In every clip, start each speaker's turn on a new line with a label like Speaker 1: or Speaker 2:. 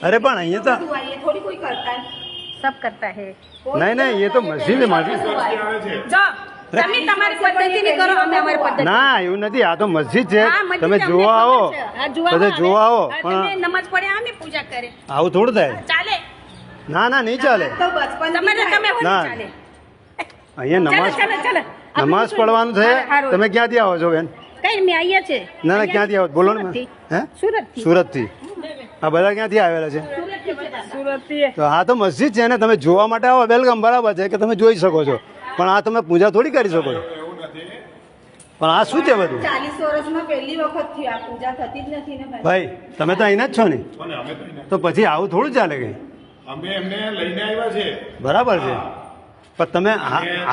Speaker 1: अरे पण અહીંયા તો
Speaker 2: ये थोड़ी कोई करता है,
Speaker 3: सब करता है।
Speaker 1: નહીં નહીં એ તો મસ્જિદ માજી
Speaker 3: જો તમે તમારી પદ્ધતિની કરો, અમે અમારી પદ્ધતિ।
Speaker 1: ના એવું નથી, આ તો મસ્જિદ છે,
Speaker 3: હા, મસ્જિદ
Speaker 1: તમે
Speaker 3: અમને
Speaker 1: જોવા
Speaker 3: ખબર
Speaker 1: આવો
Speaker 3: છે. હા, જોવા
Speaker 1: તમે
Speaker 3: આવે.
Speaker 1: જોવા આવો
Speaker 3: હા,
Speaker 1: પણ
Speaker 3: તમે નમાઝ પડ્યા અમે પૂજા કરે,
Speaker 1: આવું થોડું થાય।
Speaker 3: ચાલે
Speaker 1: ના ના નહીં ચાલે,
Speaker 2: तो बचपन
Speaker 3: તમારે તમે હોય
Speaker 1: ના.
Speaker 3: ચાલે।
Speaker 1: અહીંયા
Speaker 3: ચાલો
Speaker 1: નમાઝ
Speaker 3: ચાલો ચાલો
Speaker 1: નમાઝ પડવાનું છે।
Speaker 3: હારું.
Speaker 1: તમે ક્યાંથી આવો છો બેન?
Speaker 3: કઈ મેં અહીંયા છે
Speaker 1: ના ના ક્યાંથી આવો બોલો ને
Speaker 3: સુરતથી.
Speaker 1: હે
Speaker 3: સુરતથી
Speaker 1: સુરતથી આ બધા ક્યાંથી આવેલા છે?
Speaker 3: સુરતથી
Speaker 1: તો આ તો મસ્જિદ છે ને, તમે જોવા માટે આવો વેલકમ, બરાબર છે કે તમે જોઈ શકો છો, પણ આ તમે પૂજા થોડી કરી શકો છો। પણ આ શું છે બધું?
Speaker 2: 40 વર્ષમાં પહેલી વખત થી આ પૂજા થતી જ નથી ને ભાઈ।
Speaker 1: ભાઈ તમે તો અહીંના જ છો ને, તો પછી આવું થોડું ચાલે કઈ?
Speaker 4: અમે એમને લઈને આવ્યા છે।
Speaker 1: બરાબર છે, પણ તમે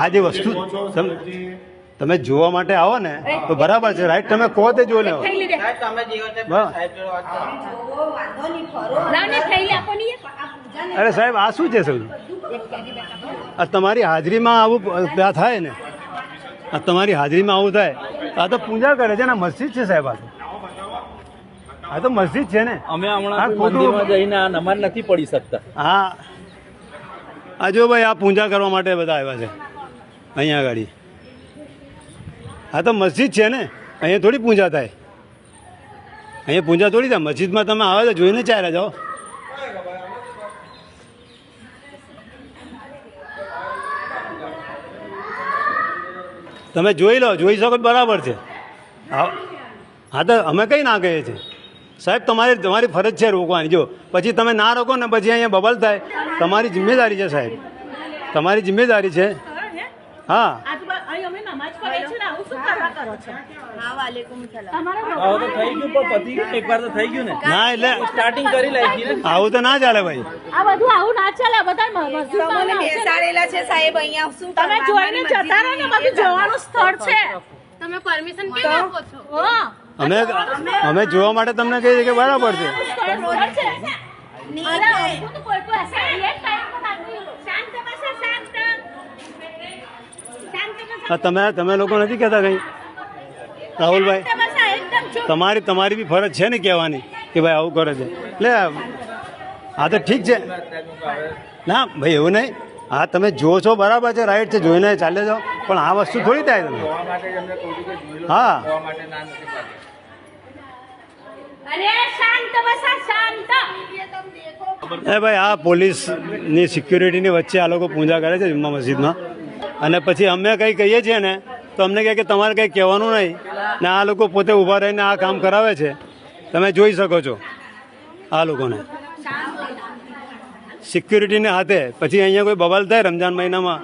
Speaker 1: આ જે વસ્તુ તમે જોવા માટે આવો ને તો બરાબર છે, રાઈટ, તમે કહો તે જોઈ લેવો।
Speaker 3: થેલી દે
Speaker 1: બરાબર।
Speaker 2: જોવો, વાંધો નહીં, ફરો।
Speaker 3: લાવને થેલી આપો ને
Speaker 2: આ પૂજાને
Speaker 1: અરે સાહેબ આ શું છે સાહેબ? આ તમારી હાજરીમાં આવું ત્યાં થાય ને, આ તમારી હાજરીમાં આવું થાય, આ તો પૂજા કરે છે ને, મસ્જિદ છે સાહેબ, આ તો મસ્જિદ છે ને।
Speaker 5: અમે
Speaker 1: હા,
Speaker 5: હમણાં કોઈ
Speaker 1: ખોટું.
Speaker 5: મંદિરમાં જઈને આ નમાઝ નથી પડી શકતા।
Speaker 1: હા આ જો ભાઈ, આ પૂજા કરવા માટે બધા આવ્યા છે અહીંયા આગળ। આ તો મસ્જિદ છે ને, અહીંયા થોડી પૂજા થાય, અહીંયા પૂજા થોડી થાય। મસ્જિદમાં તમે આવે તો જોઈને ચાલ્યા જાઓ। તમે જોઈ લો, જોઈ શકો તો બરાબર છે। હા તો અમે કઈ ના કહીએ છીએ સાહેબ, તમારી ફરજ છે રોકવાની। જો પછી તમે ના રોકો ને પછી અહીંયા બબલ થાય, તમારી જિમ્મેદારી છે સાહેબ, તમારી જિમ્મેદારી છે। હા
Speaker 3: અહીં અમે નમાઝ પઢીએ છીએ ને આવું શું કરવા કરો છો? હા વાલેકુમ સલામ। તમારો
Speaker 5: આવું તો થઈ ગયું, પણ પતી ગયું, એકવાર તો થઈ ગયું ને,
Speaker 1: ના એટલે
Speaker 5: સ્ટાર્ટિંગ કરી લાગી ને।
Speaker 1: આવું તો ના ચાલે ભાઈ।
Speaker 3: આ બધું આવું ના ચાલે, બધા મસ્જિદમાં
Speaker 2: તમને
Speaker 3: આવશે ને.
Speaker 2: બેસાડેલા છે સાહેબ અહીંયા, શું
Speaker 3: તમે
Speaker 2: કરવા?
Speaker 3: જોઈને જતા રહો ને, બધું જોવાનું સ્થળ છે।
Speaker 6: તમે પરમિશન કેમ આપો છો?
Speaker 3: હા
Speaker 1: અમે જોવા માટે તમને કહીએ કે બરાબર છે।
Speaker 3: સ્થળ છે। અરે, હું તો કોઈ કોઈ હશે, એક ટાઈમ પર આટલું શાંત બસો, શાંત
Speaker 1: હા, તમે લોકો નથી કહેતા કઈ? રાહુલભાઈ
Speaker 3: બસો, એકદમ ચૂપ।
Speaker 1: તમારી બી ફરજ છે ને કહેવાની કે ભાઈ આવું કરે છે, એટલે હા તો ઠીક છે। ના ભાઈ એવું નહીં, હા તમે જો છો બરાબર છે, રાઈટ છે, જોઈને ચાલે જાઓ, પણ આ વસ્તુ થોડી થાય તમે। હા
Speaker 3: અરે શાંત બસો, શાંત।
Speaker 1: એ ભાઈ આ પોલીસની સિક્યુરિટીની વચ્ચે આ લોકો પૂજા કરે છે જુમ્મા મસ્જિદમાં, અને પછી અમે કંઈ કહીએ છીએ ને તો અમને કહે કે તમારે કંઈ કહેવાનું નહીં, ને આ લોકો પોતે ઊભા રહીને આ કામ કરાવે છે। તમે જોઈ શકો છો આ લોકોને સિક્યુરિટીને હાથે, પછી અહીંયા કોઈ બવાલ થાય રમજાન મહિનામાં